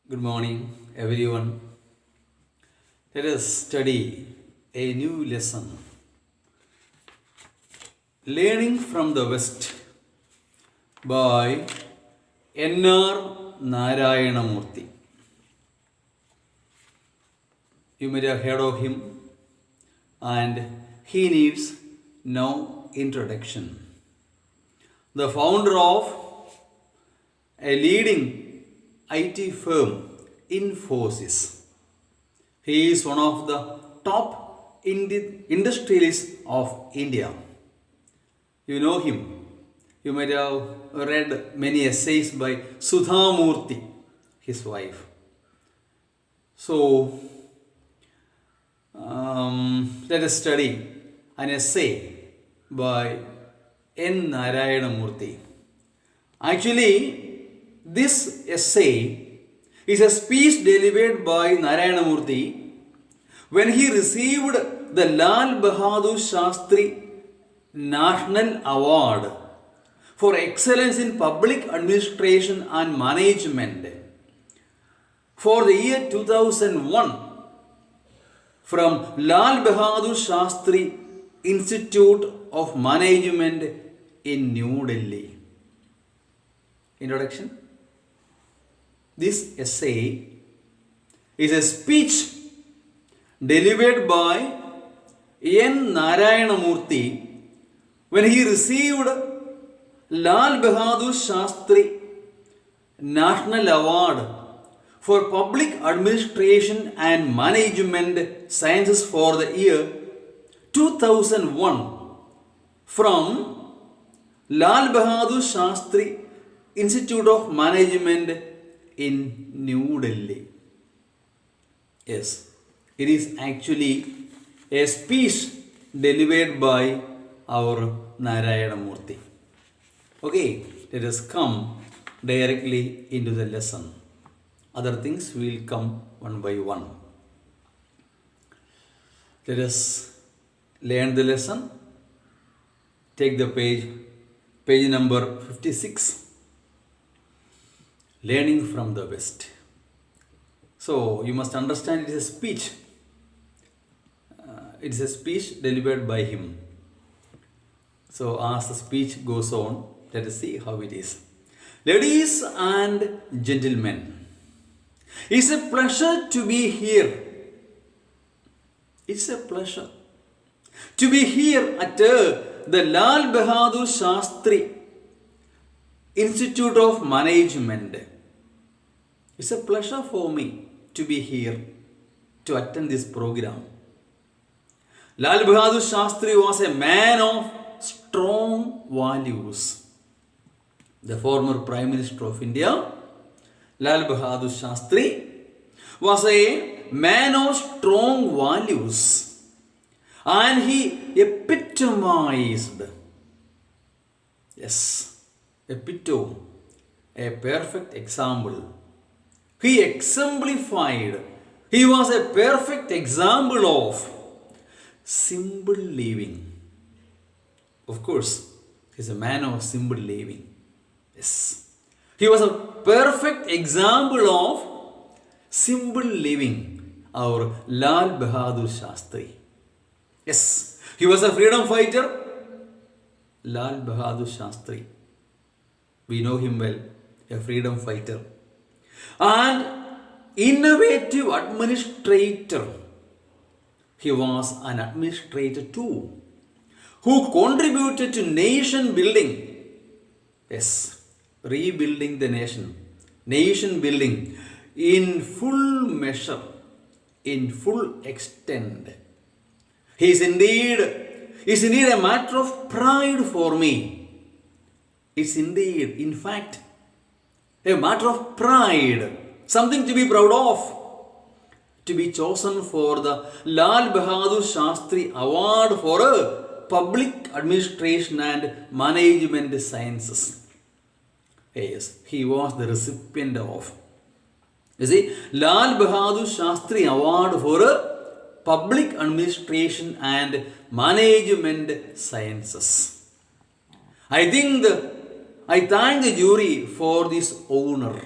Good morning, everyone. Let us study a new lesson. Learning from the West by Narayana Murthy. You may have heard of him, and he needs no introduction. The founder of a leading IT firm, Infosys. He is one of the top industrialists of India. You know him. You might have read many essays by Sudha Murthy, his wife. So, let us study an essay by Narayana Murthy. Actually, this essay is a speech delivered by Narayana Murthy when he received the Lal Bahadur Shastri National Award for Excellence in Public Administration and Management for the year 2001 from Lal Bahadur Shastri Institute of Management in New Delhi. Introduction. This essay is a speech delivered by Narayana Murthy when he received Lal Bahadur Shastri National Award for Public Administration and Management Sciences for the year 2001 from Lal Bahadur Shastri Institute of Management in New Delhi. Yes, it is actually a speech delivered by our Narayana Murthy. Okay, let us come directly into the lesson. Other things will come one by one. Let us learn the lesson. Take the page number 56. Learning from the West. So, you must understand it is a speech. It is a speech delivered by him. So, as the speech goes on, let us see how it is. Ladies and gentlemen, it's a pleasure to be here. It's a pleasure to be here at the Lal Bahadur Shastri Institute of Management. It's a pleasure for me to be here to attend this program. Lal Bahadur Shastri was a man of strong values. The former Prime Minister of India, Lal Bahadur Shastri, was a man of strong values, and he epitomized, epitome, a perfect example. He exemplified. He was a perfect example of simple living. Of course, he's a man of simple living. Yes. He was a perfect example of simple living, our Lal Bahadur Shastri. Yes. He was a freedom fighter, Lal Bahadur Shastri. We know him well, a freedom fighter. And innovative administrator. He was an administrator too, who contributed to nation building. Yes, rebuilding the nation building in full measure, in full extent. He is indeed a matter of pride for me. It's indeed, in fact, a matter of pride, something to be proud of, to be chosen for the Lal Bahadur Shastri Award for Public Administration and Management Sciences. Yes, he was the recipient of. You see, Lal Bahadur Shastri Award for Public Administration and Management Sciences. I thank the jury for this honor.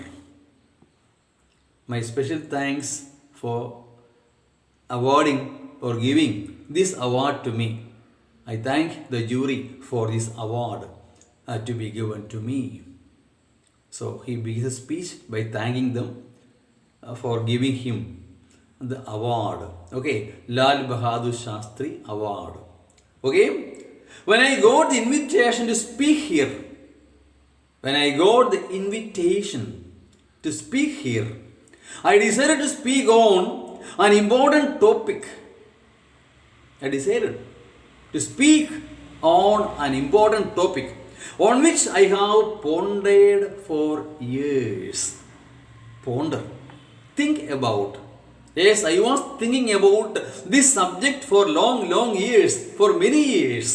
my special thanks for awarding or giving this award to me. I thank the jury for this award to be given to me. So he begins his speech by thanking them for giving him the award. Okay, Lal Bahadur Shastri Award. Okay, when I got the invitation to speak here, I decided to speak on an important topic. On which I have pondered for years. Ponder. Think about. Yes, I was thinking about this subject for long years, for many years.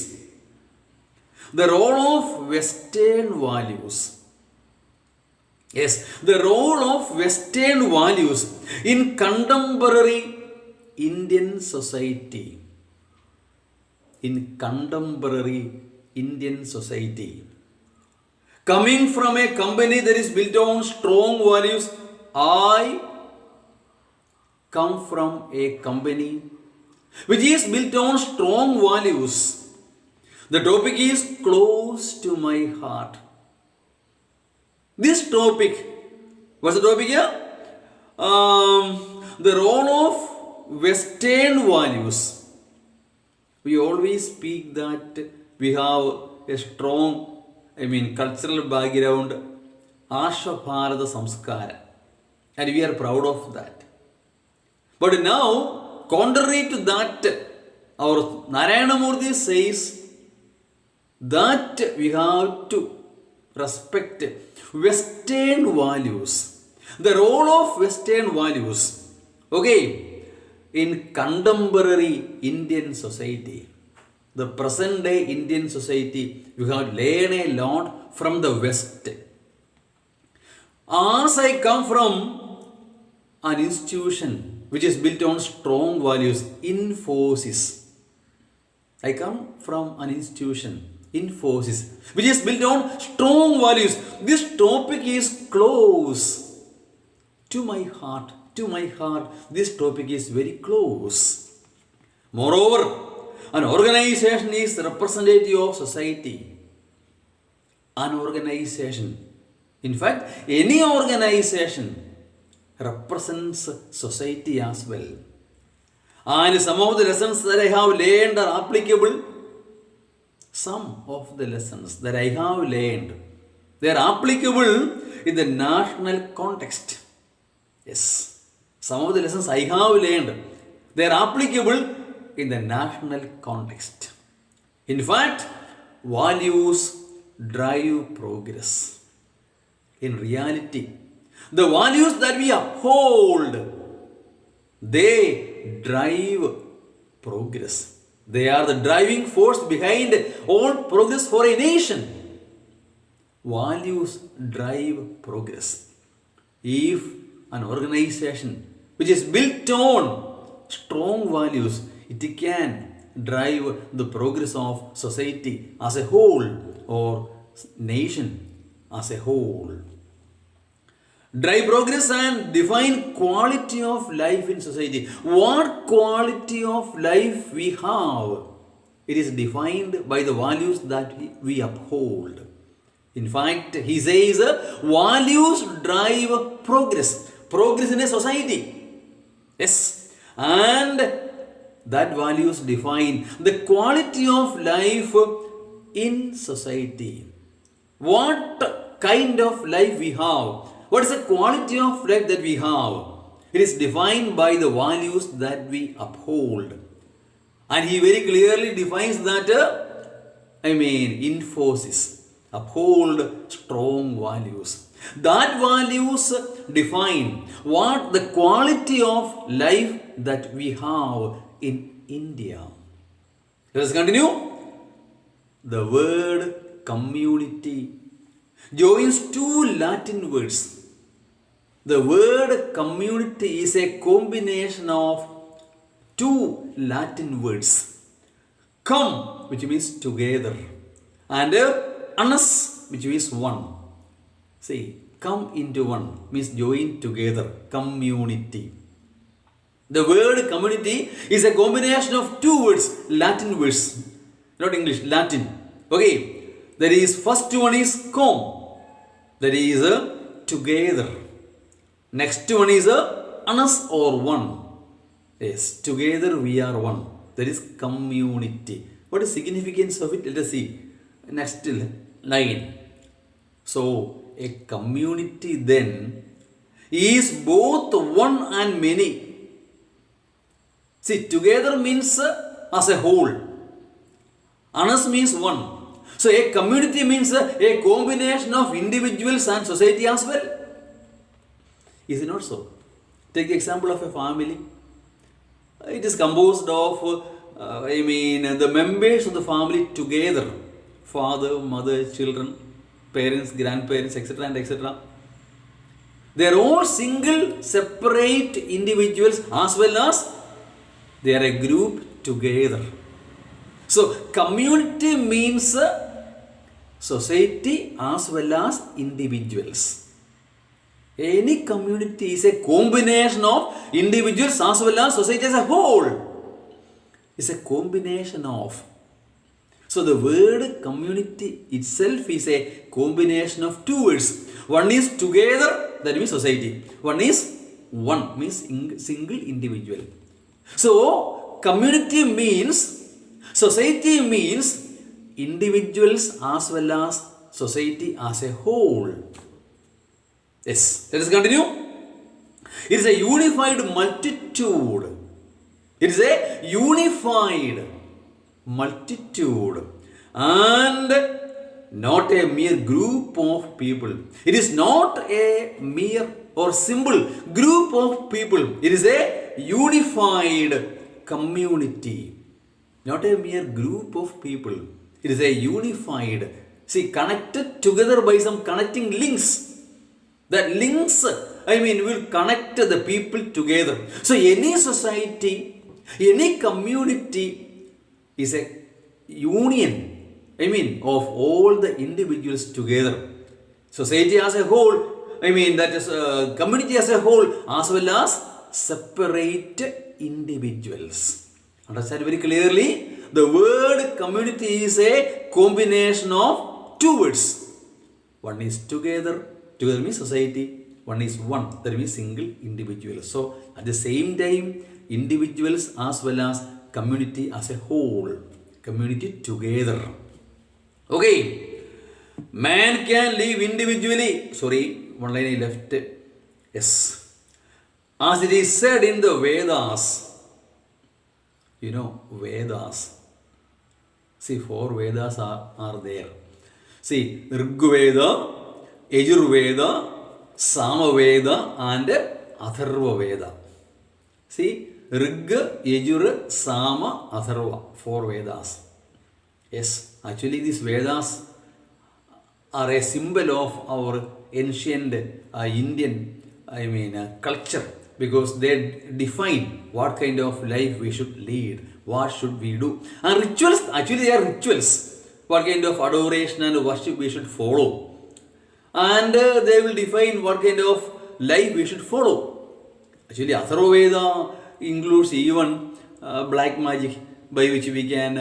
The role of Western values. Yes, the role of Western values in contemporary Indian society. Coming from a company that is built on strong values, I come from a company which is built on strong values. The topic is close to my heart. This topic, what's the topic here? The role of Western values. We always speak that we have a strong, cultural background, Asha Bharata Samskara, and we are proud of that. But now, contrary to that, our Narayana Murthy says that we have to respect Western values. The role of Western values, okay, in contemporary Indian society, the present day Indian society, we have learned a lot from the West. As I come from an institution which is built on strong values, Infosys. I come from an institution, Infosys, which is built on strong values. This topic is close to my heart. This topic is very close. Moreover, an organization is representative of society. In fact, any organization represents society as well. And some of the lessons that I have learned are applicable. They are applicable in the national context. Yes, some of the lessons I have learned, they are applicable in the national context. In fact, values drive progress. In reality, the values that we uphold, they drive progress. They are the driving force behind all progress for a nation. Values drive progress. If an organization which is built on strong values, it can drive the progress of society as a whole or nation as a whole. Drive progress and define quality of life in society. What quality of life we have? It is defined by the values that we uphold. In fact, he says values drive progress. Progress in a society. Yes. And that values define the quality of life in society. What kind of life we have? What is the quality of life that we have? It is defined by the values that we uphold. And he very clearly defines that, Infosys, uphold strong values. That values define what the quality of life that we have in India. Let us continue. The word community joins two Latin words. The word community is a combination of two Latin words. Cum, which means together, and annus, which means one. See, come into one means join together, community. The word community is a combination of two words, Latin words, not English, Latin. Okay, that is, first one is com, that is together. Next one is us or one. Yes, together we are one. That is community. What is significance of it? Let us see. Next line. So, a community then is both one and many. See, together means as a whole. Us means one. So, a community means a combination of individuals and society as well. Is it not so? Take the example of a family. It is composed of, the members of the family together. Father, mother, children, parents, grandparents, etc. and etc. They are all single, separate individuals as well as they are a group together. So, community means society as well as individuals. Any community is a combination of individuals as well as society as a whole. It's a combination of. So the word community itself is a combination of two words. One is together, that means society. One is one, means single individual. So community means, society means individuals as well as society as a whole. Yes, let us continue. It is a unified multitude. It is a unified multitude and not a mere group of people. It is not a mere or simple group of people. It is a unified community. Not a mere group of people. It is a unified, connected together by some connecting links. That links, will connect the people together. So any society, any community is a union, of all the individuals together. Society as a whole, that is community as a whole, as well as separate individuals. Understand very clearly? The word community is a combination of two words. One is together. Together means society. One is one, that means single individual. So at the same time, individuals as well as community as a whole. Community together. Okay. Man can live individually. Sorry, one line I left. Yes. As it is said in the Vedas. Vedas. See, 4 Vedas are there. See, Rigveda, Yajurveda, Samaveda and Atharva Veda. See, Rig, Yajur, Sama, Atharva, 4 Vedas. Yes, actually these Vedas are a symbol of our ancient Indian, culture, because they define what kind of life we should lead, what should we do. And rituals, actually they are rituals, what kind of adoration and worship we should follow. And they will define what kind of life we should follow. Actually, Atharva Veda includes even black magic, by which we can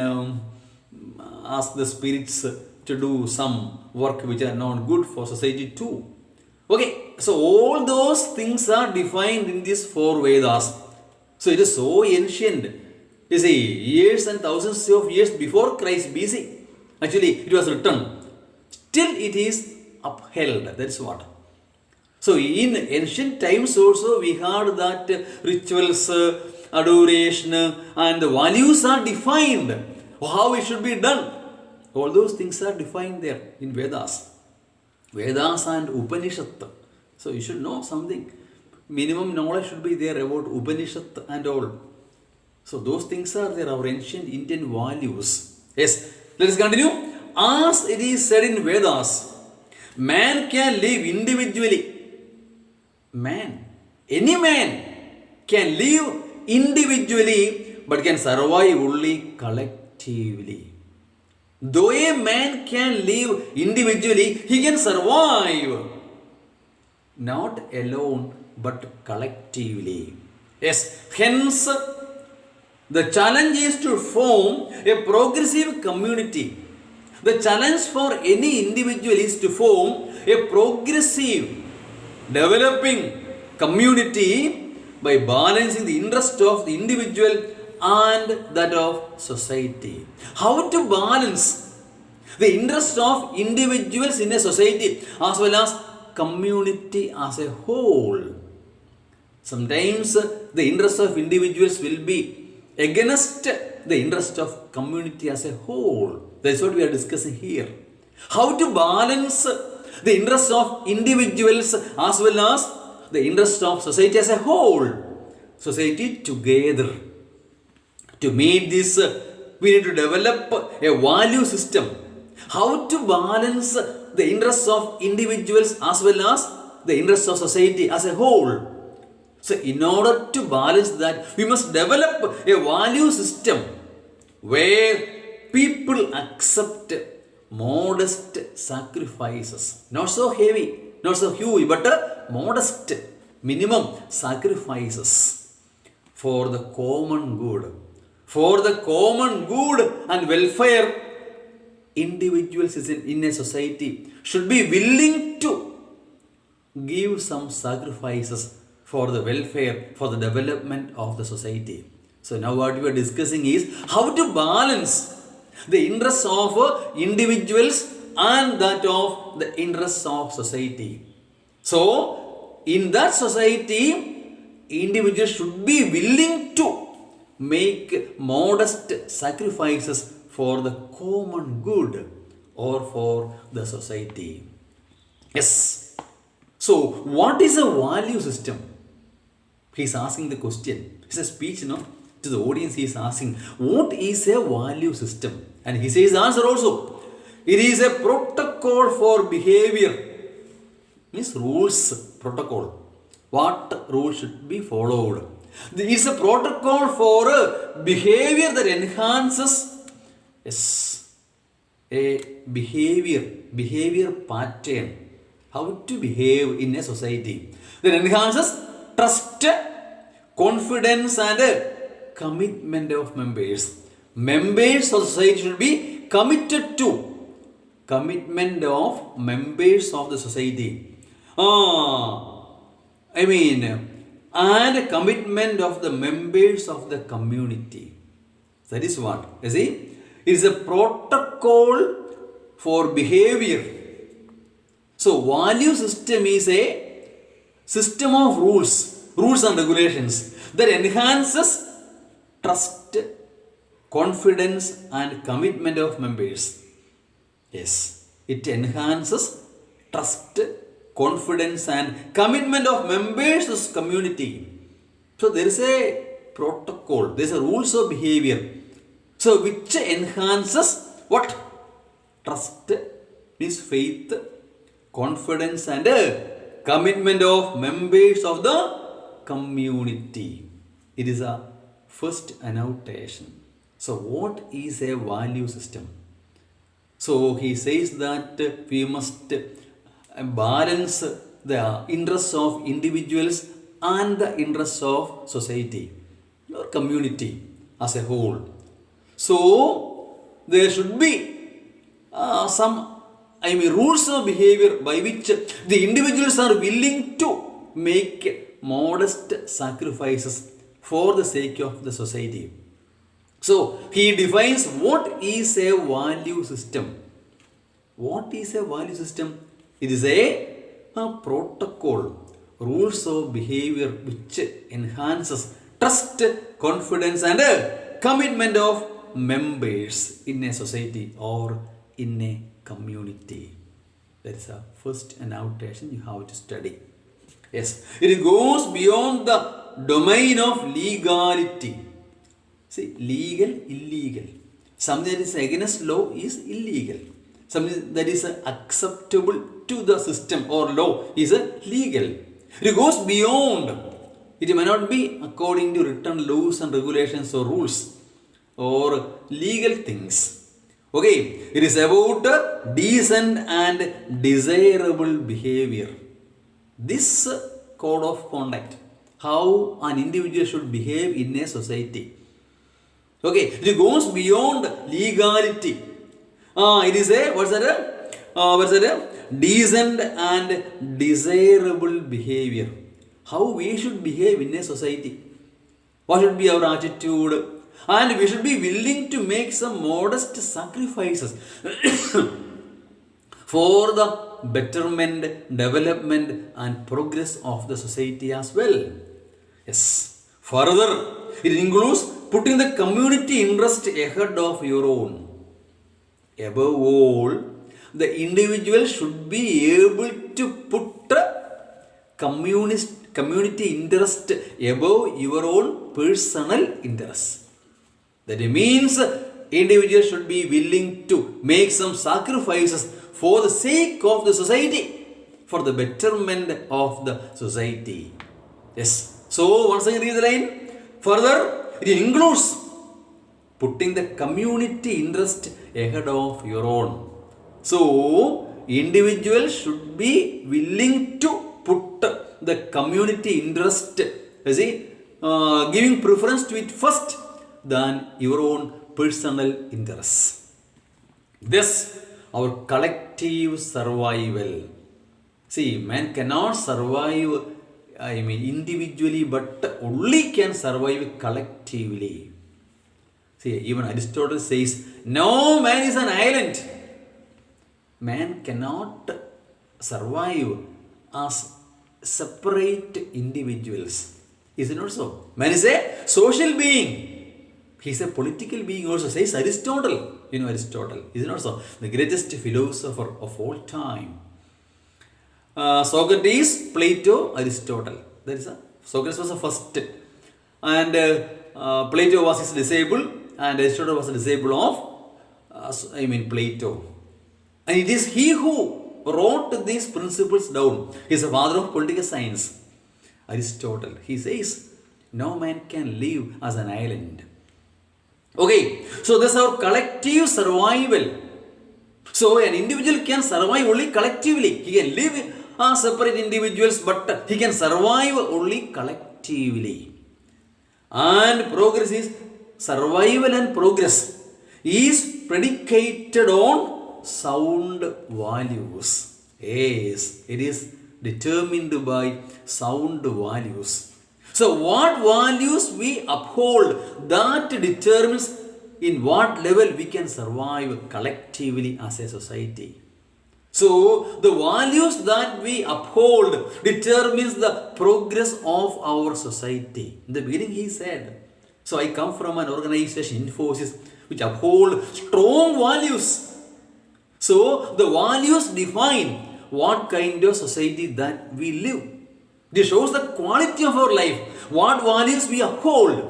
ask the spirits to do some work which are not good for society too. Okay, so all those things are defined in these 4 Vedas. So it is so ancient. You see, years and thousands of years before Christ BC. Actually, it was written. Still it is upheld. That's what. So in ancient times also we heard that rituals, adoration and the values are defined. How it should be done. All those things are defined there in Vedas. Vedas and Upanishad. So you should know something. Minimum knowledge should be there about Upanishad and all. So those things are there, our ancient Indian values. Yes, let us continue. As it is said in Vedas, man can live individually. Any man can live individually but can survive only collectively. Though a man can live individually, he can survive not alone but collectively. Yes, hence the challenge is to form a progressive community. The challenge for any individual is to form a progressive, developing community by balancing the interest of the individual and that of society. How to balance the interest of individuals in a society as well as community as a whole? Sometimes the interest of individuals will be against the interest of community as a whole. That's what we are discussing here. How to balance the interest of individuals as well as the interest of society as a whole. Society together. To meet this, we need to develop a value system. How to balance the interests of individuals as well as the interests of society as a whole. So in order to balance that, we must develop a value system where people accept modest sacrifices. Not so heavy, not so huge, but modest, minimum sacrifices for the common good. For the common good and welfare, individuals in a society should be willing to give some sacrifices for the welfare, for the development of the society. So now what we are discussing is how to balance the interests of individuals and that of the interests of society. So in that society, individuals should be willing to make modest sacrifices for the common good or for the society. Yes. So what is a value system? He is asking the question. It's a speech, to the audience. He is asking, what is a value system? And he says the answer also. It is a protocol for behavior. Means rules, protocol. What rules should be followed? It is a protocol for behavior that enhances a behavior pattern. How to behave in a society that enhances trust, confidence and commitment of members. Members of society should be committed to commitment of members of the society. And commitment of the members of the community. That is what? You see? It is a protocol for behavior. So value system is a system of rules and regulations that enhances trust, confidence and commitment of members. Yes, it enhances trust, confidence and commitment of members of community. So there is a protocol, there is a rules of behavior. So which enhances what? Trust means faith, confidence and commitment of members of the community. It is a first annotation. So what is a value system? So he says that we must balance the interests of individuals and the interests of society or community as a whole. So there should be some rules of behavior by which the individuals are willing to make modest sacrifices for the sake of the society. So he defines what is a value system. What is a value system? It is a protocol, rules of behavior which enhances trust, confidence and commitment of members in a society or in a community. That is a first annotation you have to study. Yes, it goes beyond the domain of legality. See, legal, illegal. Something that is against law is illegal. Something that is acceptable to the system or law is legal. It goes beyond. It may not be according to written laws and regulations or rules or legal things. Okay, it is about decent and desirable behavior. this code of conduct, how an individual should behave in a society. Okay, it goes beyond legality. It is a, what's that? Decent and desirable behavior. How we should behave in a society. What should be our attitude? And we should be willing to make some modest sacrifices for the betterment, development and progress of the society as well. Yes. Further, it includes putting the community interest ahead of your own. Above all, the individual should be able to put community interest above your own personal interest. That means individual should be willing to make some sacrifices for the sake of the society, for the betterment of the society. Yes. So once again read the line. Further, it includes putting the community interest ahead of your own. So individual should be willing to put the community interest, giving preference to it first than your own personal interests. Thus, our collective survival. See, man cannot survive, individually, but only can survive collectively. See, even Aristotle says, no man is an island. Man cannot survive as separate individuals. Is it not so? Man is a social being. He is a political being also, says Aristotle. You know Aristotle. Is it not so? The greatest philosopher of all time. Socrates, Plato, Aristotle. That is Socrates was the first. And Plato was his disciple. And Aristotle was a disciple of, Plato. And it is he who wrote these principles down. He is the father of political science. Aristotle. He says, no man can live as an island. Okay, so this is our collective survival. So an individual can survive only collectively. He can live as separate individuals, but he can survive only collectively. And progress is, survival and progress is predicated on sound values. Yes, it is determined by sound values. So what values we uphold, that determines in what level we can survive collectively as a society. So the values that we uphold determines the progress of our society. In the beginning he said, so I come from an organization, Infosys, which uphold strong values. So the values define what kind of society that we live. This shows the quality of our life, what values we uphold.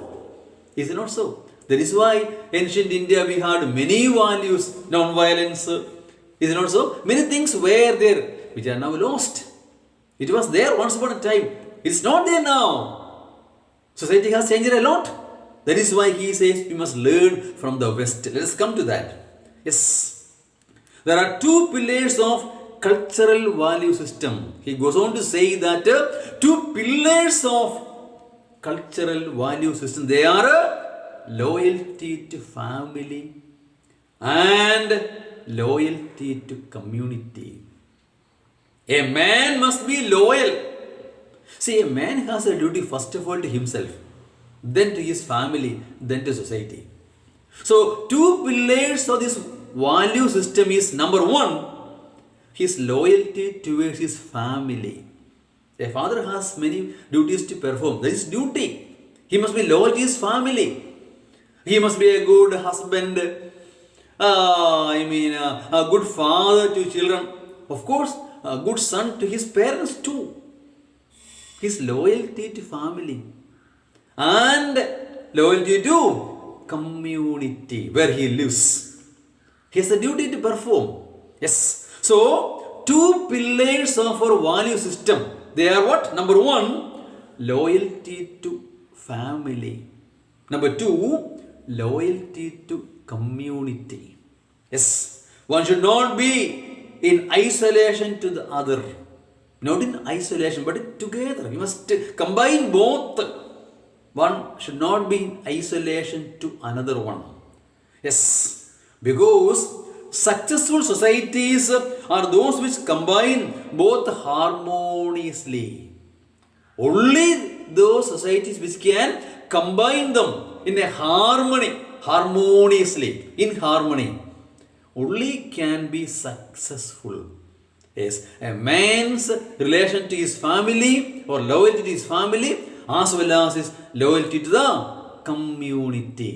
Is it not so? That is why ancient India we had many values, non-violence. Is it not so? Many things were there which are now lost. It was there once upon a time. It's not there now. Society has changed a lot. That is why he says we must learn from the West. Let us come to that. Yes. There are two pillars of cultural value system. He goes on to say that two pillars of cultural value system, they are loyalty to family and loyalty to community. A man must be loyal. See, a man has a duty first of all to himself, then to his family, then to society. So two pillars of this value system is, number one, his loyalty towards his family. A father has many duties to perform. That is duty. He must be loyal to his family. He must be a good husband, a good father to children. Of course, a good son to his parents too. His loyalty to family and loyalty to community where he lives. He has a duty to perform. Yes. So, two pillars of our value system. They are what? Number one, loyalty to family. Number two, loyalty to community. Yes. One should not be in isolation to the other. Not in isolation, but together. We must combine both. One should not be in isolation to another one. Yes, because successful societies are those which combine both harmoniously. Only those societies which can combine them in a harmoniously, in harmony, only can be successful. Yes, a man's relation to his family or loyalty to his family as well as his loyalty to the community.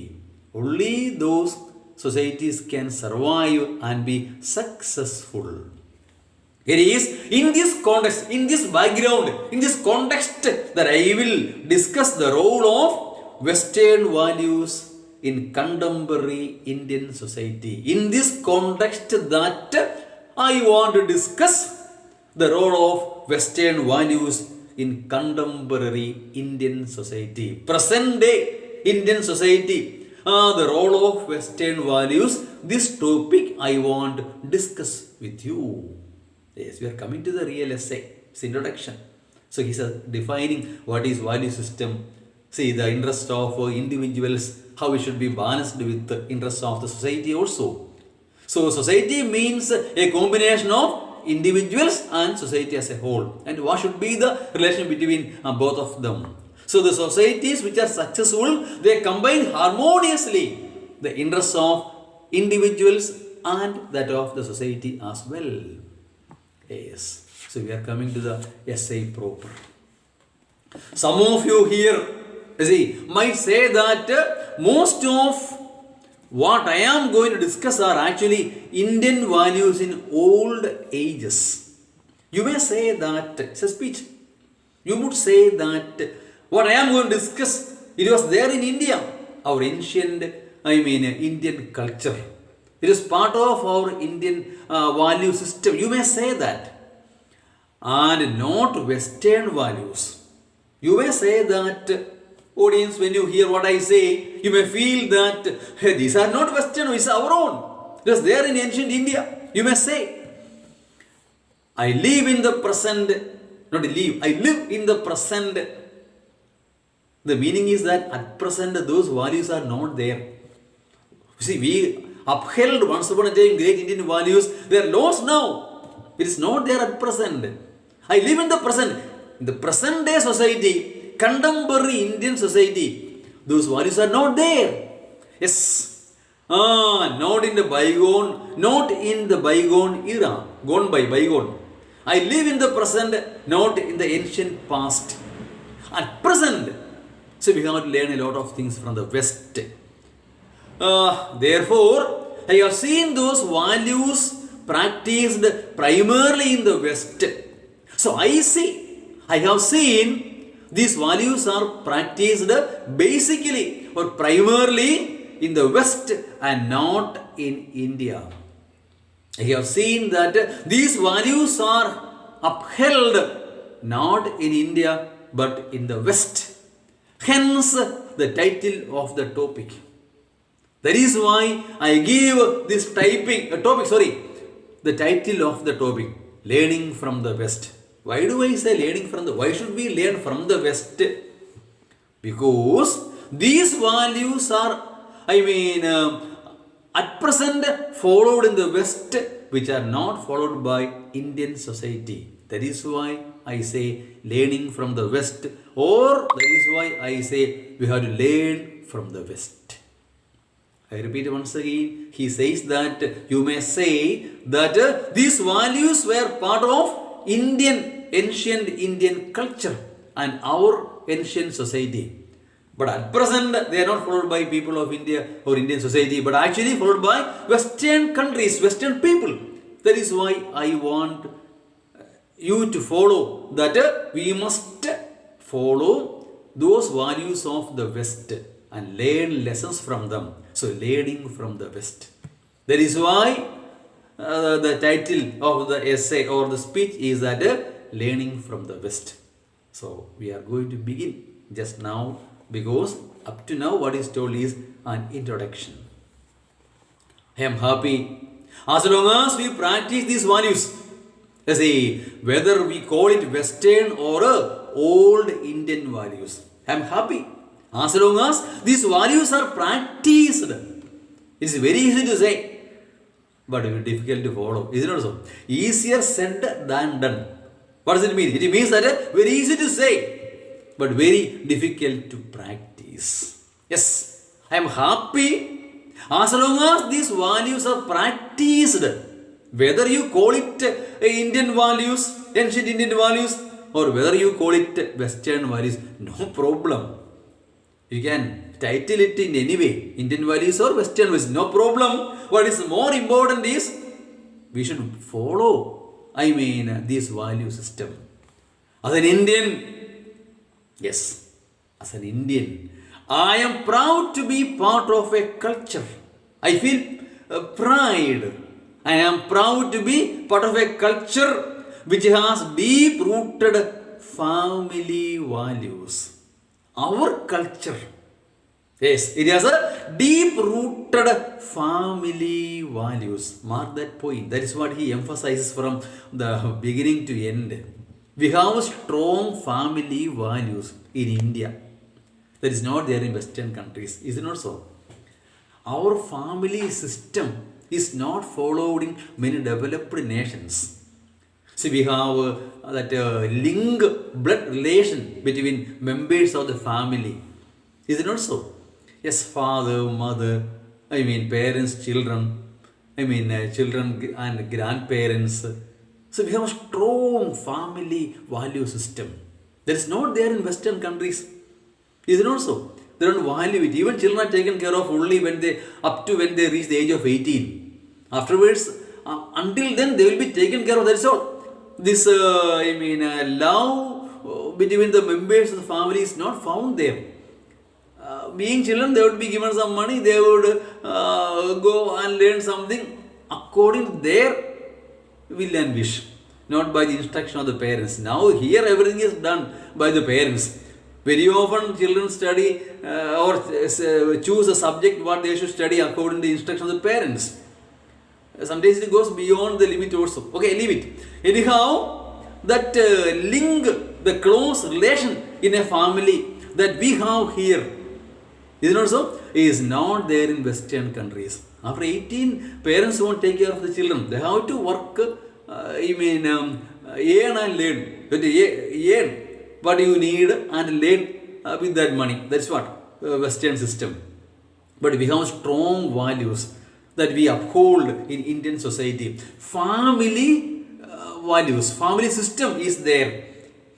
Only those societies can survive and be successful. It is in this context, in this background, in this context that I will discuss the role of Western values in contemporary Indian society. In this context that I want to discuss the role of Western values in contemporary Indian society. Present day Indian society, the role of Western values. This topic I want to discuss with you. Yes, we are coming to the real essay. It's introduction. So he's defining what is value system. See the interest of individuals, how it should be balanced with the interest of the society also. So society means a combination of individuals and society as a whole. And what should be the relation between both of them? So the societies which are successful, they combine harmoniously the interests of individuals and that of the society as well. Yes. So we are coming to the essay proper. Some of you here, might say that most of what I am going to discuss are actually Indian values in old ages. You may say that, it's a speech. You would say that what I am going to discuss, it was there in India, our ancient, Indian culture. It is part of our Indian value system. You may say that. And not Western values. You may say that, audience, when you hear what I say, you may feel that hey, these are not Western, it's our own. It was there in ancient India. You may say, I live in the present, not live, I live in the present. The meaning is that at present those values are not there. See, we upheld once upon a time great Indian values, they are lost now. It is not there at present. I live in the present. In the present day society, contemporary Indian society, those values are not there. Yes. Not in the bygone era, gone by bygone. I live in the present, not in the ancient past. At present, so we have to learn a lot of things from the West. Therefore, I have seen those values practiced primarily in the West. So I have seen these values are practiced basically or primarily in the West and not in India. I have seen that these values are upheld not in India but in the West. Hence the title of the topic. That is why I give this the title of the topic, Learning from the West. Why do I say why should we learn from the West? Because these values are, at present followed in the West, which are not followed by Indian society. That is why I say learning from the West, or that is why I say we have to learn from the West. I repeat once again, he says that you may say that these values were part of ancient Indian culture and our ancient society. But at present, they are not followed by people of India or Indian society, but actually followed by Western countries, Western people. That is why I want you to follow that we must follow those values of the West and learn lessons from them. So, learning from the West. That is why the title of the essay or the speech is that learning from the West. So, we are going to begin just now because up to now what is told is an introduction. I am happy as long as we practice these values. See, whether we call it Western or old Indian values, I am happy. As long as these values are practiced, it's very easy to say, but very difficult to follow. Is it not so? Easier said than done. What does it mean? It means that very easy to say, but very difficult to practice. Yes, I am happy as long as these values are practiced. Whether you call it Indian values, ancient Indian values, or whether you call it Western values, no problem. You can title it in any way, Indian values or Western values, no problem. What is more important is we should follow, this value system. As an Indian, yes, as an Indian, I am proud to be part of a culture. I feel pride. I am proud to be part of a culture which has deep-rooted family values. Our culture, yes, it has a deep-rooted family values. Mark that point. That is what he emphasizes from the beginning to end. We have strong family values in India. That is not there in Western countries. Is it not so? Our family system is not followed in many developed nations. See, we have that link, blood relation between members of the family. Is it not so? Yes, father, mother, parents, children, children and grandparents. So we have a strong family value system. That is not there in Western countries. Is it not so? They don't value it. Even children are taken care of only when they reach the age of 18. Afterwards, until then they will be taken care of. That's all. This love between the members of the family is not found there. Being children, they would be given some money. They would go and learn something according to their will and wish, not by the instruction of the parents. Now here everything is done by the parents. Very often children study or choose a subject what they should study according to the instruction of the parents. Sometimes it goes beyond the limit also. Okay, leave it. Anyhow, that link, the close relation in a family that we have here, is it not so? Is not there in Western countries. After 18, parents won't take care of the children. They have to work, earn and learn. Earn what you need and learn with that money. That's what Western system. But we have strong values that we uphold in Indian society. Family values, family system is there.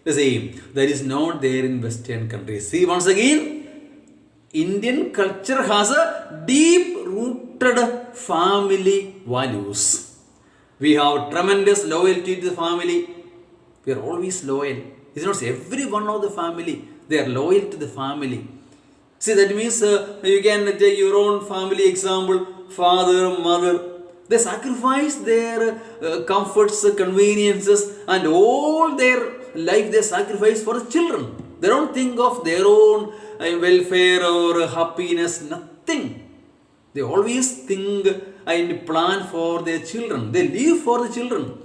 The same. That is not there in Western countries. See, once again, Indian culture has a deep-rooted family values. We have tremendous loyalty to the family. We are always loyal. It's not every one of the family. They are loyal to the family. See, that means you can take your own family example. Father, mother. They sacrifice their comforts, conveniences, and all their life they sacrifice for the children. They don't think of their own welfare or happiness, nothing. They always think and plan for their children. They live for the children.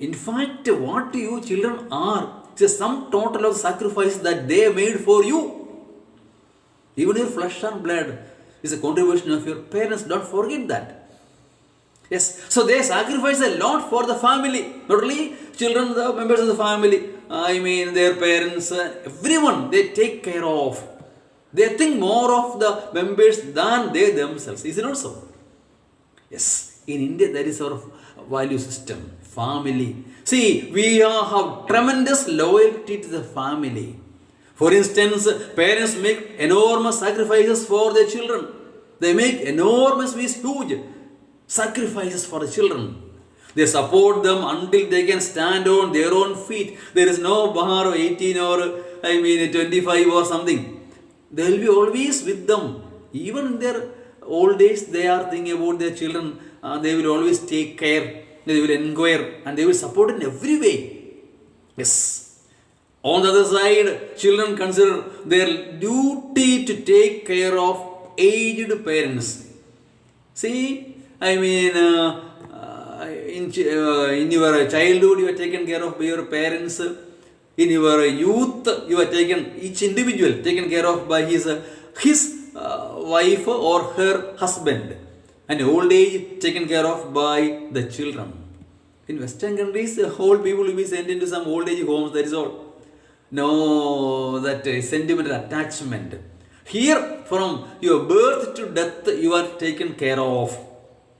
In fact, what you children are, it's a sum total of sacrifice that they made for you. Even your flesh and blood is a contribution of your parents. Don't forget that. Yes, so they sacrifice a lot for the family. Not only children, the members of the family, their parents, everyone they take care of. They think more of the members than they themselves. Is it not so? Yes, in India that is our value system. Family. See, we have tremendous loyalty to the family. For instance, parents make enormous sacrifices for their children. They make enormous, huge sacrifices for the children. They support them until they can stand on their own feet. There is no bar or 18 or 25 or something. They will be always with them. Even in their old days, they are thinking about their children. They will always take care. They will inquire and they will support in every way. Yes. On the other side, children consider their duty to take care of aged parents. See, in your childhood, you are taken care of by your parents. In your youth, you are taken, each individual taken care of by his wife or her husband. And old age taken care of by the children. In Western countries, the whole people will be sent into some old age homes, that is all. No, that sentimental attachment. Here, from your birth to death, you are taken care of.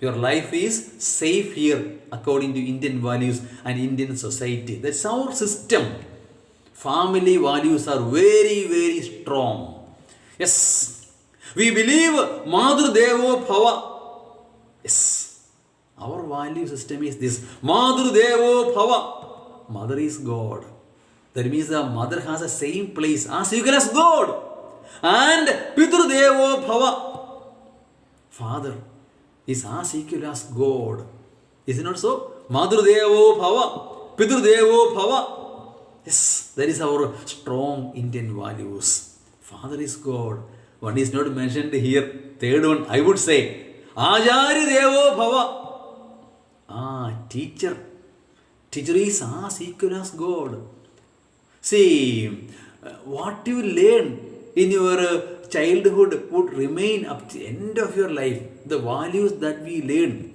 Your life is safe here according to Indian values and Indian society. That's our system. Family values are very, very strong. Yes. We believe Madhur Devo Bhava. Yes. Our value system is this. Madhur Devo Bhava. Mother is God. That means the mother has the same place as equal as God. And Pitur Devo Bhava. Father is as equal as God. Is it not so? Madhur Devo Bhava. Pitur Devo Bhava. Yes, that is our strong Indian values. Father is God. One is not mentioned here. Third one, I would say, Ajari Devo Bhava. Teacher. Teacher is as equal as God. See, what you learn in your childhood would remain up to the end of your life. The values that we learn.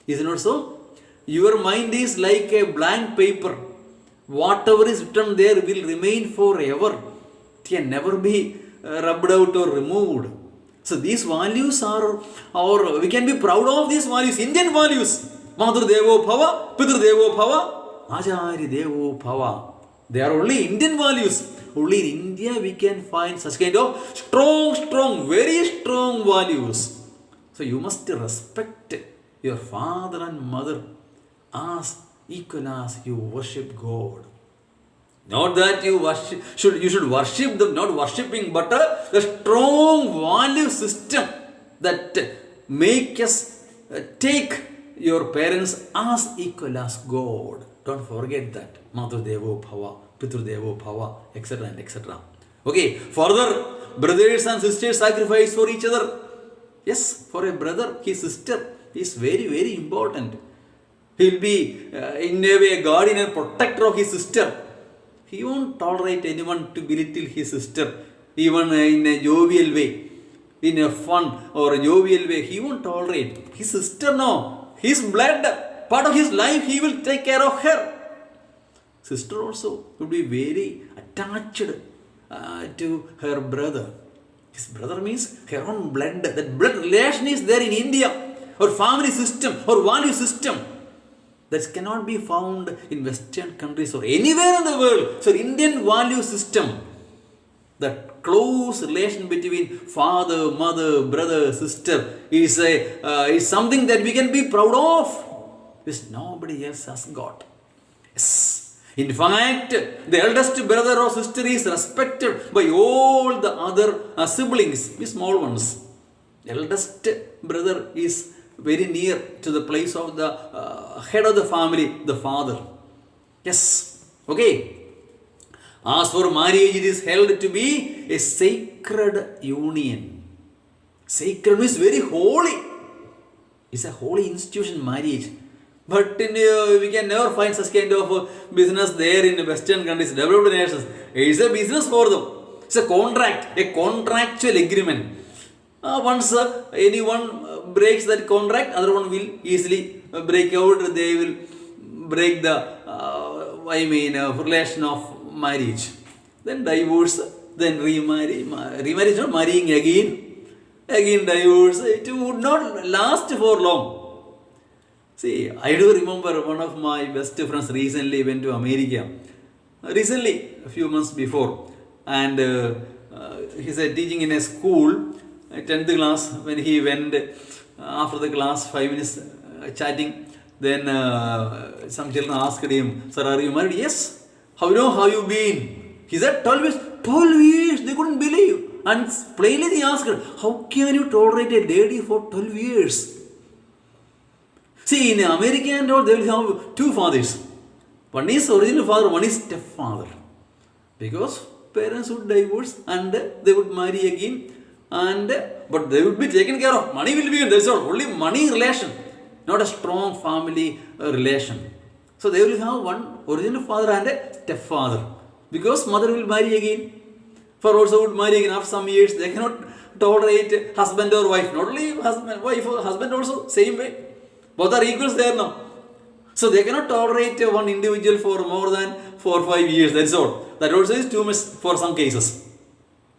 Is it not so? Your mind is like a blank paper. Whatever is written there will remain forever. It can never be rubbed out or removed. So these values are we can be proud of these values, Indian values. Madhur Devo Bhava, Pitur Devo Bhava, Ajari Devo Bhava. They are only Indian values. Only in India we can find such kind of strong, very strong values. So you must respect your father and mother as equal as you worship God. Not that you should worship them, not worshipping, but the strong value system that make us take your parents as equal as God. Don't forget that. Madhur Devo Bhava, Pitur Devo Bhava, etc. and etc. Okay, further, brothers and sisters sacrifice for each other. Yes, for a brother, his sister is very, very important. He will be in a way a guardian and protector of his sister. He won't tolerate anyone to belittle his sister, even in a jovial way, in a fun or a jovial way. He won't tolerate his sister. No, his blood, part of his life, he will take care of her. Sister also will be very attached to her brother. His brother means her own blood. That blood relation is there in India, or family system, or value system. That cannot be found in Western countries or anywhere in the world. So Indian value system, that close relation between father, mother, brother, sister is something that we can be proud of, which nobody else has got. Yes. In fact, the eldest brother or sister is respected by all the other siblings, the small ones. The eldest brother is very near to the place of the head of the family, the father. Yes. Okay. As for marriage, it is held to be a sacred union. Sacred means very holy. It's a holy institution, marriage. But we can never find such kind of business there in Western countries, developed nations. It's a business for them. It's a contract, a contractual agreement. Once anyone breaks that contract, other one will easily break out. They will break the relation of marriage. Then divorce, then remarry. Remarriage, not marrying again divorce. It would not last for long. See, I do remember one of my best friends recently went to America. Recently, a few months before. And he's teaching in a school, 10th class. When he went, after the class, 5 minutes chatting, then some children asked him, "Sir, are you married?" "Yes." "How you been?" He said, 12 years. 12 years, they couldn't believe. And plainly they asked, "How can you tolerate a lady for 12 years?" See, in America and all, they will have two fathers. One is original father, one is stepfather. Because parents would divorce and they would marry again. But they would be taken care of. Money will be in, that's all. Only money relation. not a strong family relation. So they will have one original father and a stepfather. Because mother will marry again. Father also would marry again after some years. They cannot tolerate husband or wife. Not only husband, wife or husband also, same way. Both are equals there now. So they cannot tolerate one individual for more than 4 or 5 years. That's all. That also is too much for some cases.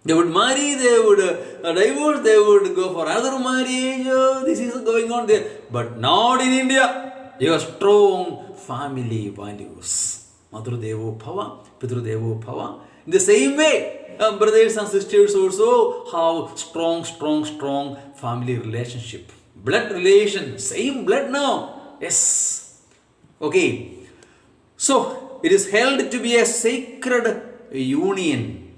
They would marry, they would divorce, they would go for another marriage. This is going on there. But not in India. You have strong family values. Madhur Bhava, Pitru Devo Bhava. In the same way, brothers and sisters also have strong family relationship. Blood relation, same blood now. Yes. Okay. So, it is held to be a sacred union.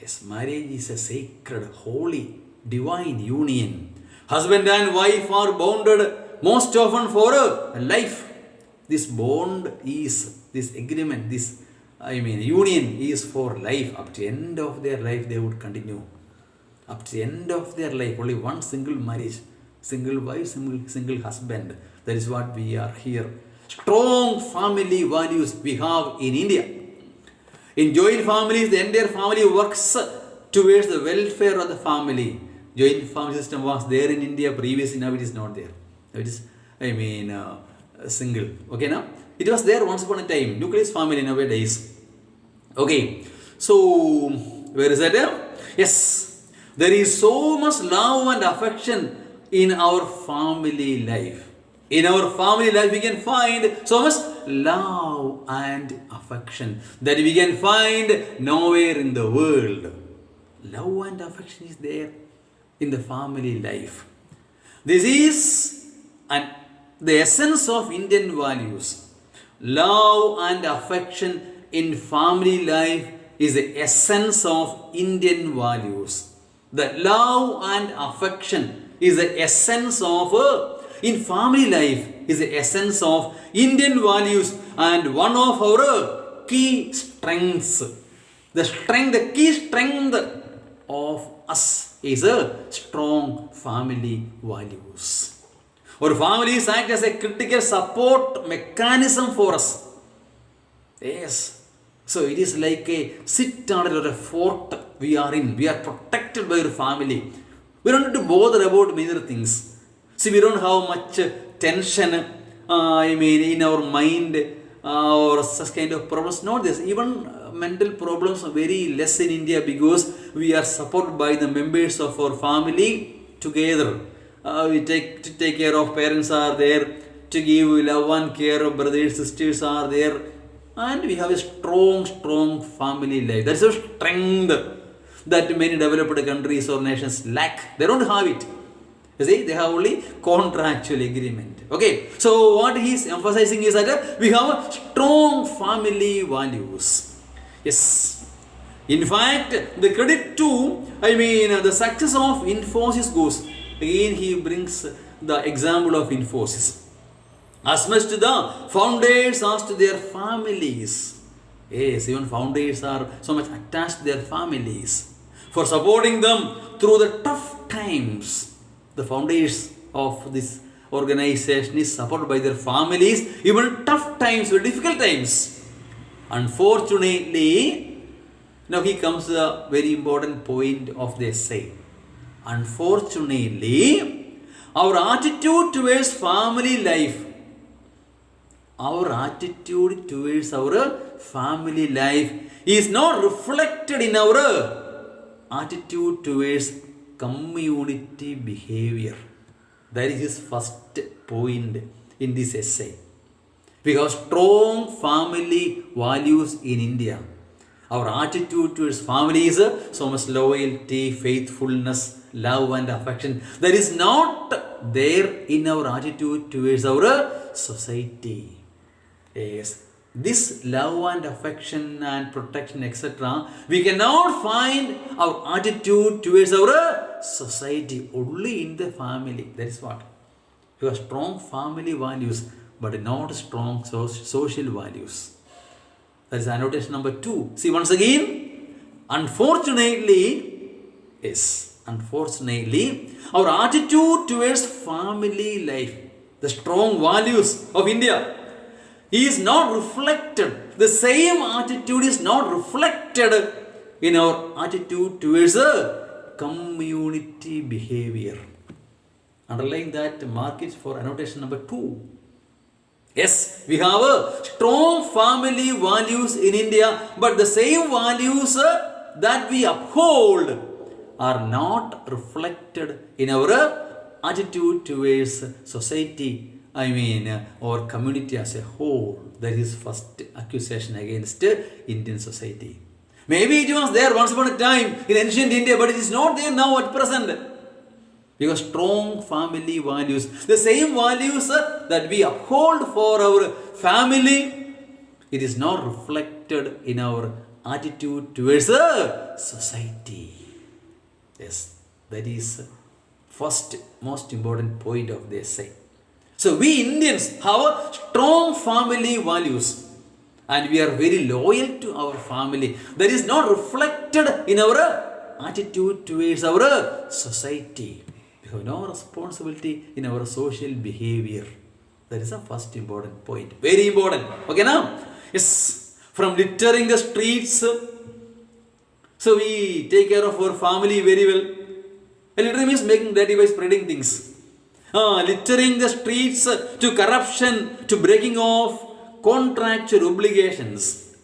Yes, marriage is a sacred, holy, divine union. Husband and wife are bonded most often for a life. This bond is, this agreement, union is for life. Up to the end of their life, they would continue. Up to the end of their life, only one single marriage, single wife, single husband. That is what we are here. Strong family values we have in India. In joint families, the entire family works towards the welfare of the family. Joint family system was there in India previously, now it is not there. It is, single. Okay, now? It was there once upon a time. Nucleus family nowadays. Okay, so where is that? Yes, there is so much love and affection in our family life. In our family life, we can find so much love and affection that we can find nowhere in the world. Love and affection is there in the family life. This is the essence of Indian values. Love and affection in family life is the essence of Indian values. The love and affection is the essence of in family life is the essence of Indian values and one of our key strengths. The key strength of us is a strong family values. Our families act as a critical support mechanism for us. Yes. So it is like a citadel or a fort we are in. We are protected by our family. We don't need to bother about many things. See, we don't have much tension, in our mind or such kind of problems. Not this. Even mental problems are very less in India because we are supported by the members of our family together. We take care of parents are there, to give love and care of brothers, sisters are there. And we have a strong family life. That's a strength that many developed countries or nations lack. They don't have it. You see, they have only contractual agreement. Okay, so what he is emphasizing is that we have strong family values. Yes. In fact, the credit to, the success of Infosys goes. Again, he brings the example of Infosys. As much to the founders as to their families. Yes, even founders are so much attached to their families. For supporting them through the tough times. The founders of this organization is supported by their families, even tough times, very difficult times. Unfortunately, now he comes to a very important point of the essay. Unfortunately, our attitude towards family life, is not reflected in our attitude towards community behavior. That is his first point in this essay. We have strong family values in India. Our attitude towards family is so much loyalty, faithfulness, love and affection. That is not there in our attitude towards our society. Yes. This love and affection and protection, etc., we cannot find our attitude towards our society only in the family. That is what. You have strong family values, but not strong social values. That is annotation number 2. See, once again, unfortunately, our attitude towards family life, the strong values of India is not reflected. The same attitude is not reflected in our attitude towards the community behavior. Underline that, mark it for annotation number 2. Yes, we have a strong family values in India, but the same values that we uphold are not reflected in our attitude towards society, or community as a whole. That is first accusation against Indian society. Maybe it was there once upon a time in ancient India, but it is not there now at present. Because strong family values, the same values that we uphold for our family, it is not reflected in our attitude towards the society. Yes, that is first most important point of the essay. So we Indians have strong family values and we are very loyal to our family. That is not reflected in our attitude towards our society. We have no responsibility in our social behavior. That is the first important point. Very important. Okay now? Yes. From littering the streets, so we take care of our family very well. Littering means making dirty by spreading things. Littering the streets to corruption, to breaking off contractual obligations.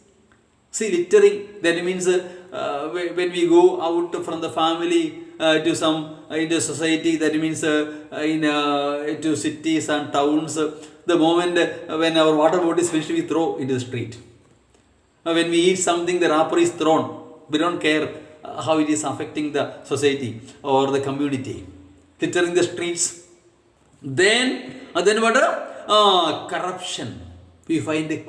See, littering, that means when we go out from the family to some into society, that means to cities and towns, the moment when our water bottle is finished, we throw into the street. When we eat something, the wrapper is thrown. We don't care how it is affecting the society or the community. Littering the streets. Then what? Corruption. We find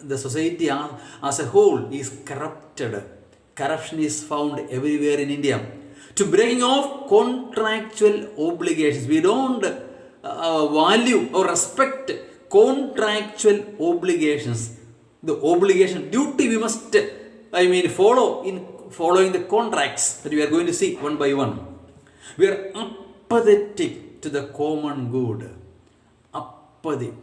the society as a whole is corrupted. Corruption is found everywhere in India. To breaking off contractual obligations. We don't value or respect contractual obligations. The obligation, duty we must, follow in following the contracts that we are going to see one by one. We are apathetic to the common good. Apathetic.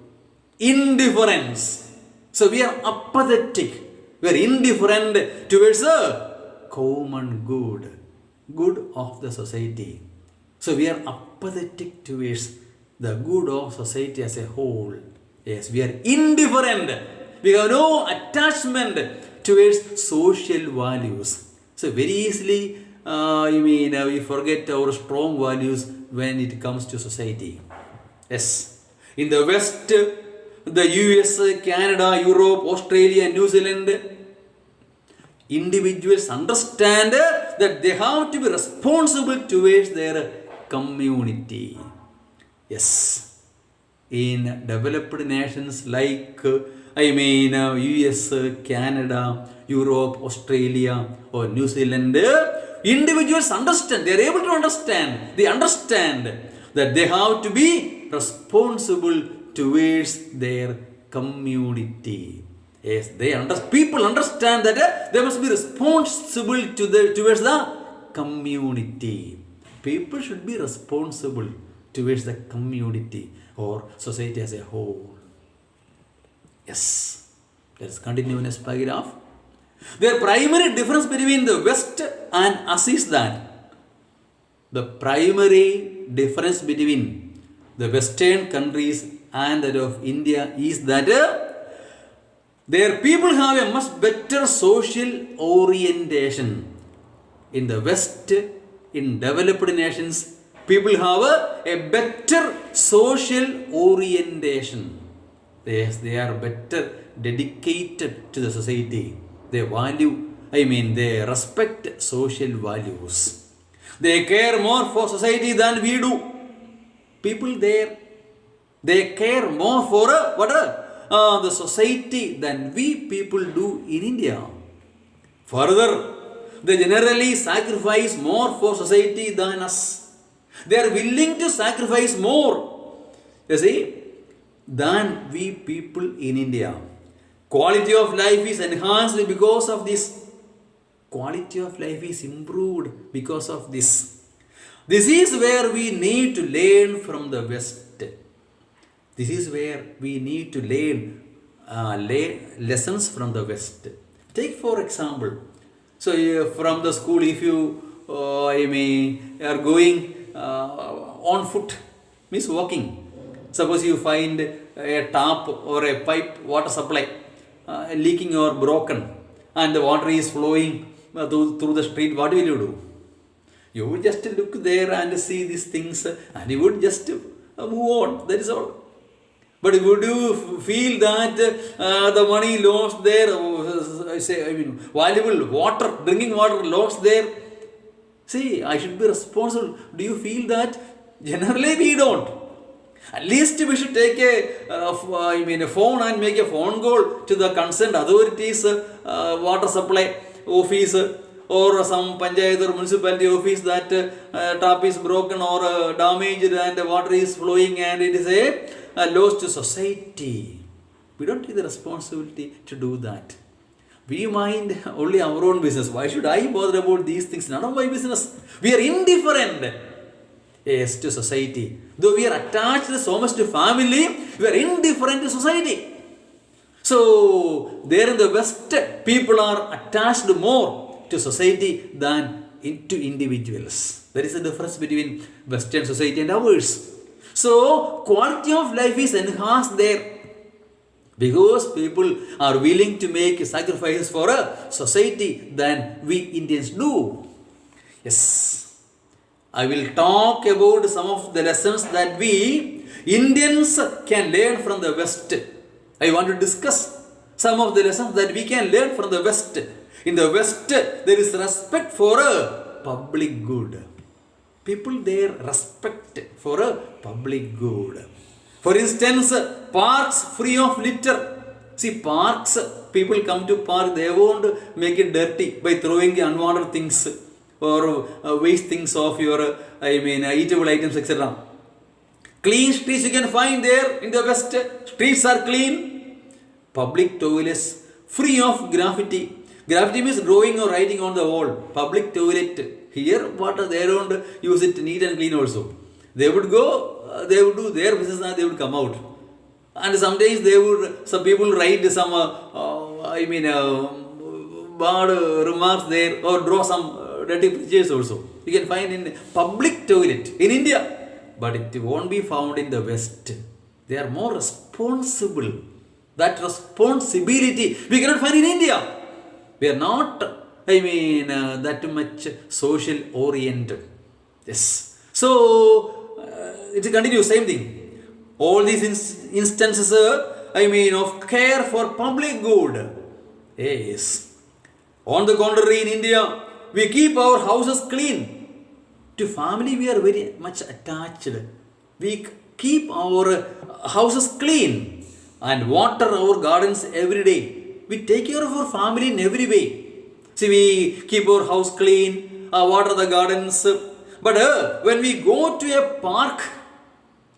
Indifference. So we are apathetic. We are indifferent towards the common good. Good of the society. So we are apathetic towards the good of society as a whole. Yes, we are indifferent. We have no attachment towards social values. So very easily, we forget our strong values when it comes to society. Yes. In the West, the US, Canada, Europe, Australia, and New Zealand, individuals understand that they have to be responsible towards their community. Yes. In developed nations like US, Canada, Europe, Australia, or New Zealand, individuals understand, they are able to understand, they understand that they have to be responsible towards their community. Yes, people understand that they must be responsible towards the community. People should be responsible towards the community or society as a whole. Yes. Let's continue next paragraph. The primary difference between the West and us is that the primary difference between the Western countries and that of India is that their people have a much better social orientation. In the West, in developed nations, people have a better social orientation. Yes, they are better dedicated to the society. They value, they respect social values. They care more for society than we do. People there, they care more for the society than we people do in India. Further, they generally sacrifice more for society than us. They are willing to sacrifice more, than we people in India. Quality of life is enhanced because of this. Quality of life is improved because of this. This is where we need to learn from the West. This is where we need to learn lessons from the West. Take for example, so from the school, if you are going on foot, means walking. Suppose you find a tap or a pipe water supply leaking or broken, and the water is flowing through the street. What will you do? You would just look there and see these things, and you would just move on. That is all. But would you feel that the money lost there, valuable water, drinking water lost there? See, I should be responsible. Do you feel that? Generally, we don't. At least we should take a phone and make a phone call to the concerned authorities, water supply office, or some panchayat or municipality office that tap is broken or damaged and the water is flowing and it is a loss to society. We don't take the responsibility to do that. We mind only our own business. Why should I bother about these things? None of my business. We are indifferent, yes, to society. Though we are attached so much to family, we are indifferent to society. So, there in the West, people are attached more to society than to individuals. There is a difference between Western society and ours. So, quality of life is enhanced there because people are willing to make sacrifices for a society than we Indians do. Yes, I will talk about some of the lessons that we Indians can learn from the West. I want to discuss some of the lessons that we can learn from the West. In the West, there is respect for a public good. People there respect for a public good. For instance, parks free of litter. See, parks, people come to park, they won't make it dirty by throwing unwanted things or waste things of your, eatable items, etc. Clean streets you can find there in the West. Streets are clean. Public toilets free of graffiti. Graffiti means drawing or writing on the wall. Public toilet. Here, they don't use it neat and clean also. They would go, they would do their business and they would come out. And sometimes some people write some, bad remarks there or draw some dirty pictures also. You can find in public toilet in India. But it won't be found in the West. They are more responsible. That responsibility we cannot find in India. We are not, that much social oriented. Yes. So, it continues, same thing. All these instances, of care for public good. Yes. On the contrary, in India, we keep our houses clean. To family, we are very much attached. We keep our houses clean and water our gardens every day. We take care of our family in every way. See, we keep our house clean, water the gardens. But when we go to a park,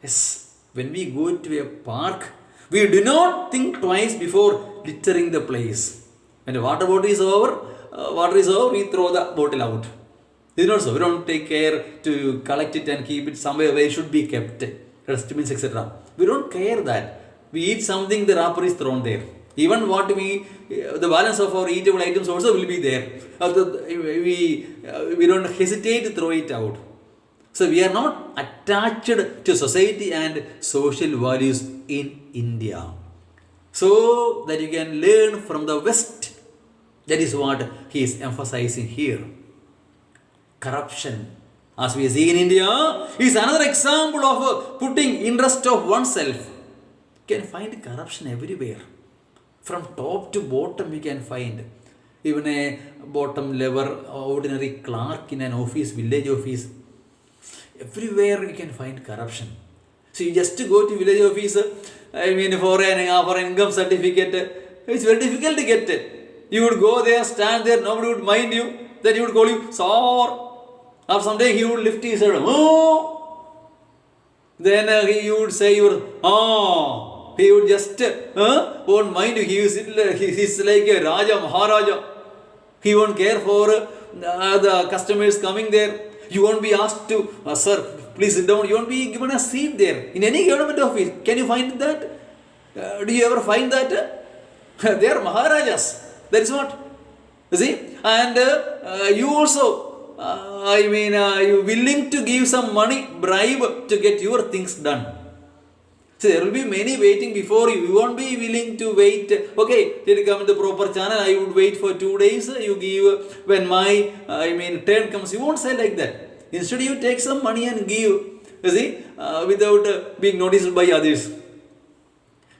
yes, when we go to a park, we do not think twice before littering the place. When the water bottle is over, we throw the bottle out. It's not so. We don't take care to collect it and keep it somewhere where it should be kept. Dustbins, etc. We don't care that. We eat something, the wrapper is thrown there. Even the balance of our eatable items also will be there. We don't hesitate to throw it out. So we are not attached to society and social values in India. So that you can learn from the West. That is what he is emphasizing here. Corruption, as we see in India, is another example of putting interest of oneself. You can find corruption everywhere. From top to bottom you can find. Even a bottom level ordinary clerk in an office, village office. Everywhere you can find corruption. So you just go to village office, for an income certificate, it's very difficult to get it. You would go there, stand there, nobody would mind you. Then he would call you, sir. Or someday he would lift his head, oh. Then he would say, oh. He would just, won't mind you. He's like a Raja, Maharaja. He won't care for the customers coming there. You won't be asked to, sir, please sit down. You won't be given a seat there. In any government office, can you find that? Do you ever find that? They are Maharajas. That is what. You see? And you also, you're willing to give some money, bribe to get your things done. So there will be many waiting before you. You won't be willing to wait. Okay, did you come in the proper channel? I would wait for 2 days. You give when my turn comes. You won't say like that. Instead, you take some money and give. You see, without being noticed by others.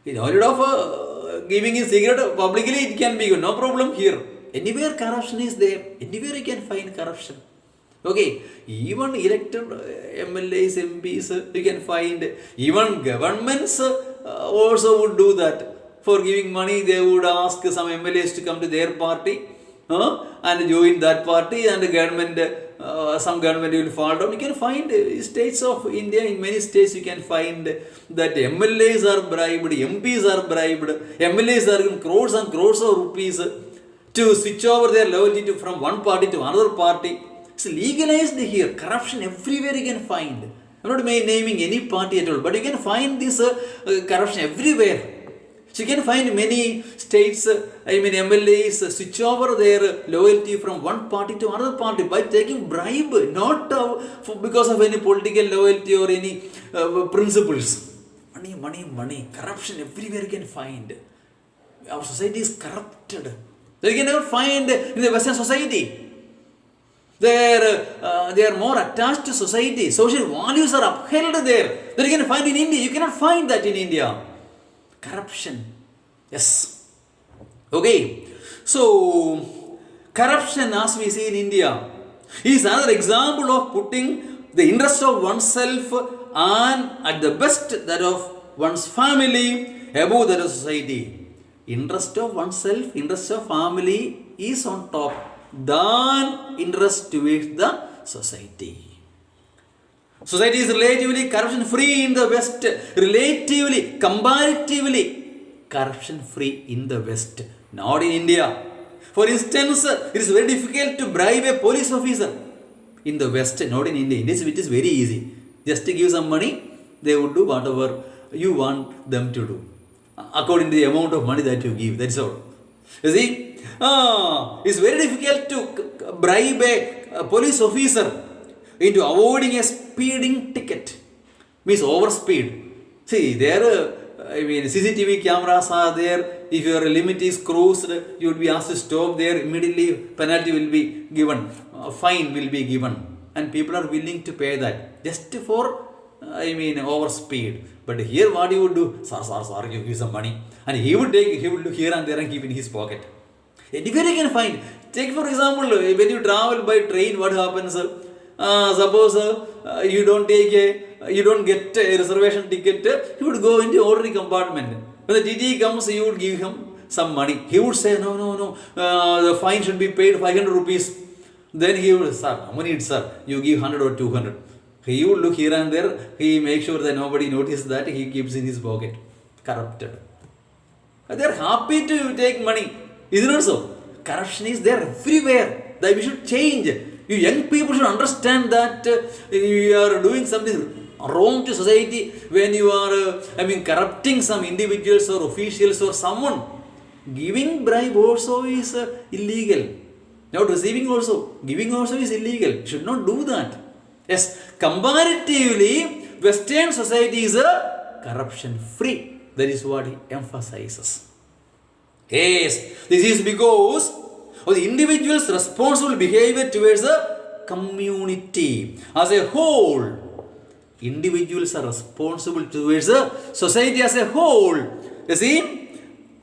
Instead of giving in secret publicly, it can be no problem here. Anywhere corruption is there. Anywhere you can find corruption. Okay, even elected MLAs, MPs, you can find. Even governments also would do that. For giving money, they would ask some MLAs to come to their party and join that party, and the government, some government will fall down. You can find states of India, in many states you can find that MLAs are bribed, MPs are bribed, MLAs are given crores and crores of rupees to switch over their loyalty from one party to another party. It's legalized here. Corruption everywhere you can find. I'm not naming any party at all, but you can find this corruption everywhere. So you can find many states, MLAs switch over their loyalty from one party to another party by taking bribe, not because of any political loyalty or any principles. Money, money, money. Corruption everywhere you can find. Our society is corrupted. That you can never find in the Western society. They are more attached to society. Social values are upheld there. That you can find in India. You cannot find that in India. Corruption. Yes. Okay. So, corruption, as we see in India, is another example of putting the interest of oneself and at the best that of one's family above that of society. Interest of oneself, interest of family is on top than interest towards the society. Society is relatively corruption free in the West. Relatively, comparatively corruption free in the West. Not in India. For instance, it is very difficult to bribe a police officer in the West, not in India. In India, it is very easy. Just to give some money, they would do whatever you want them to do, according to the amount of money that you give. That's all. You see, it's very difficult to bribe a police officer into avoiding a speeding ticket. Means overspeed. See, there, CCTV cameras are there. If your limit is crossed, you would be asked to stop there. Immediately, penalty will be given. Fine will be given. And people are willing to pay that just for, overspeed. But here, what you would do? Sir, give me some money. And he would look here and there and keep in his pocket. Anywhere you can find. Take for example, when you travel by train, what happens? Suppose you don't get a reservation ticket, you would go into ordinary compartment. When the TT comes, you would give him some money. He would say, no, the fine should be paid 500 rupees. Then he would, sir, how many it's, sir? You give 100 or 200. He would look here and there. He makes sure that nobody notices that. He keeps in his pocket. Corrupted. They are happy to take money. Isn't it so? Corruption is there everywhere. That we should change. You young people should understand that you are doing something wrong to society when you are corrupting some individuals or officials or someone. Giving bribe also is illegal. Not receiving also. Giving also is illegal. You should not do that. Yes, comparatively, Western society is corruption free. That is what he emphasizes. Yes, this is because of the individual's responsible behavior towards the community as a whole. Individuals are responsible towards the society as a whole. You see,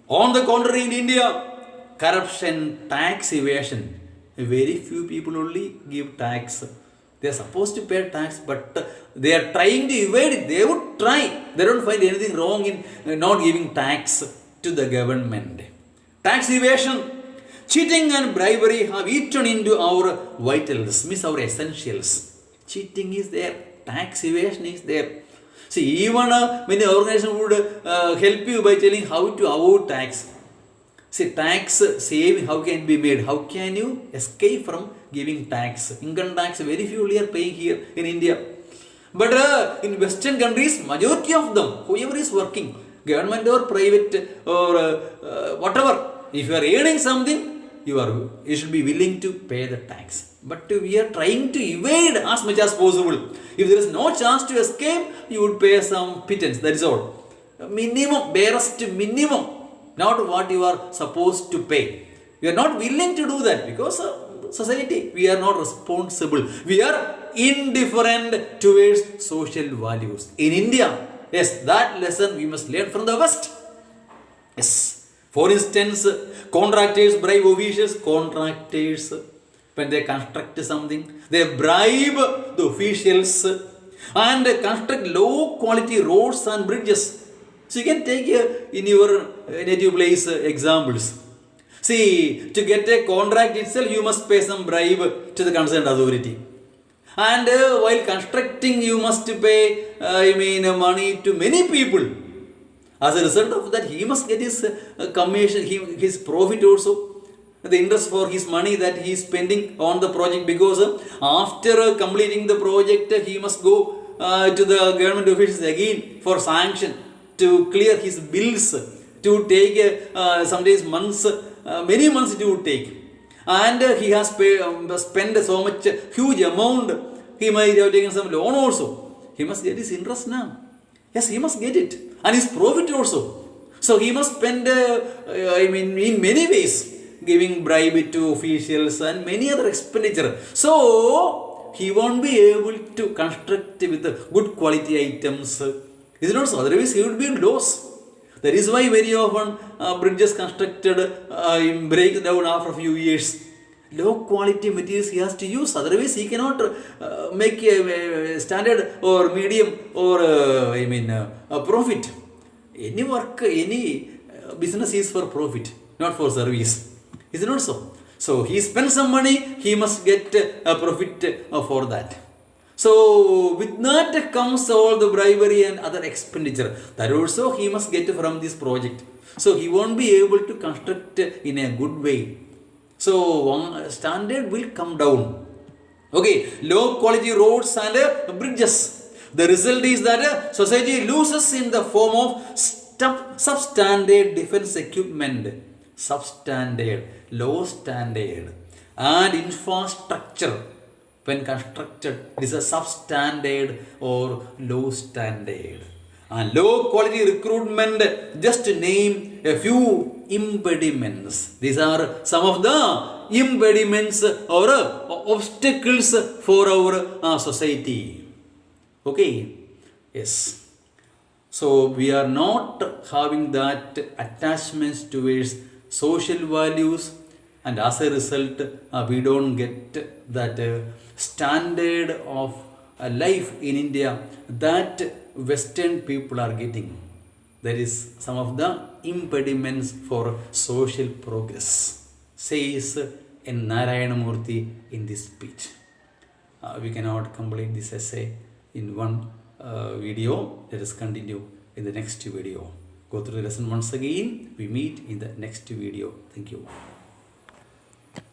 on the contrary, in India, corruption, tax evasion, very few people only give tax. They are supposed to pay tax, but they are trying to evade it. They would try. They don't find anything wrong in not giving tax to the government. Tax evasion, cheating and bribery have eaten into our vitals, means our essentials. Cheating is there. Tax evasion is there. See, even many organizations would help you by telling how to avoid tax. See, tax saving, how can it be made? How can you escape from giving tax? Income tax, very few are paying here in India. But in Western countries, majority of them, whoever is working, government or private or whatever, if you are earning something, you should be willing to pay the tax. But we are trying to evade as much as possible. If there is no chance to escape, you would pay some pittance, that is all. Minimum, barest minimum, not what you are supposed to pay. We are not willing to do that because society, we are not responsible. We are indifferent towards social values. In India, yes, that lesson we must learn from the West. Yes. For instance, contractors bribe officials. Contractors, when they construct something, they bribe the officials and construct low quality roads and bridges. So you can take in your native place examples. See, to get a contract itself, you must pay some bribe to the concerned authority. And while constructing, you must pay, money to many people. As a result of that, he must get his commission, his profit also, the interest for his money that he is spending on the project, because after completing the project, he must go to the government officials again for sanction, to clear his bills, to take sometimes months, many months it would take. And he has spent so much huge amount. He might have taken some loan also. He must get his interest now. Yes, he must get it. And his profit also. So he must spend, in many ways, giving bribe to officials and many other expenditure. So he won't be able to construct with good quality items. Is it not so? Otherwise, he would be in loss. That is why very often bridges constructed break down after a few years. Low quality materials he has to use. Otherwise, he cannot make a standard or medium or a profit. Any work, any business is for profit, not for service. Is it not so? So he spends some money, he must get a profit for that. So with that comes all the bribery and other expenditure. That also he must get from this project. So he won't be able to construct in a good way. So one standard will come down. Okay, low quality roads and bridges. The result is that society loses in the form of substandard defense equipment. Substandard, low standard, and infrastructure. When constructed, it is a substandard or low standard. And low quality recruitment, just to name a few impediments. These are some of the impediments or obstacles for our society. Okay? Yes. So we are not having that attachments towards social values, and as a result, we don't get that standard of life in India that Western people are getting. That is some of the impediments for social progress, says in Narayana Murthy in this speech. We cannot complete this essay in one video. Let us continue in the next video. Go through the lesson once again. We meet in the next video. Thank you.